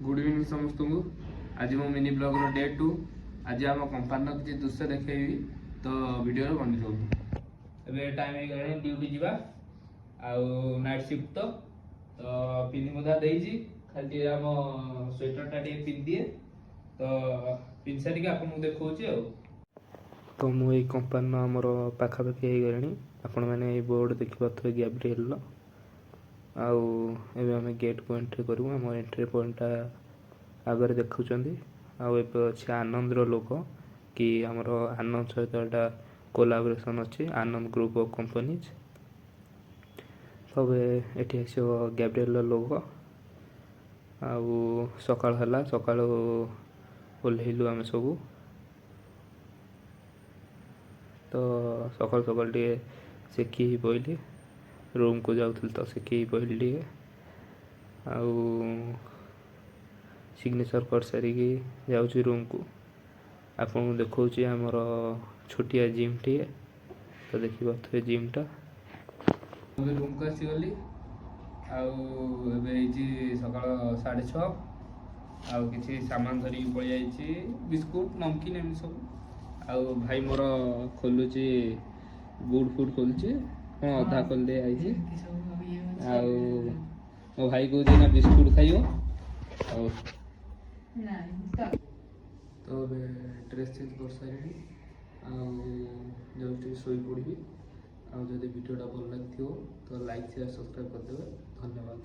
Good evening समस्त को। आज मो मिनी ब्लॉग रो डे 2। आज आम कंपानी किसी दृश्य देखी तो वीडियो बनी रहूँ। एबे टाइम हो गलानी ड्यूटी जीवा आउ नाइट शिफ्ट तो पिंधि मुदा देइजी खाली आम स्वेटर टा टिके पिंधि दिए तो पिंधि सारिक आपको देखौछि आ। तो मु एई कंपानी हमर पाखापाखि हो गलानी। आपण माने एई बोर्ड देखि पाथो गैब्रिएल लो आउ एबे आम गेट को एंट्री करूँ। आम एंट्री पॉइंट आगे देखुं आउ एबे अच्छे आनंद लोक कि आमर आनंद सहित एटा कोलाबोरेशन अच्छी आनंद ग्रुप ऑफ कंपनीज। तब एटी आसो गैब्रिएल लोक आउ सकाळ हला सकाळ ओल्हेलु आम सबू। तो सकाल सकाल टे सेकी पइली रूम को जाऊँ तो सेकी पइली टे आउ सिग्नेचर कर सारिकी जाऊँ रूम को। आपन देखो आमर छोटिया जिम टे तो देखी पारे जिमटा रूम को आसीगली आउे सकाल 6:30 आउ किसी सामान धरिक पलि जाइए बिस्कुट नमकीन एम सब। आउ भाई मोर खोलुची बुट फुट खोलुची हाँ अधा खोल दे आई आउ मो भाई कहूँ ना बिस्कुट खाइयो आउ तो ड्रेस चेंज कर सारे आउ शोई पड़ी। आउ जब वीडियोटा भल लगी तो लाइक शेयर सब्सक्राइब करदे। धन्यवाद।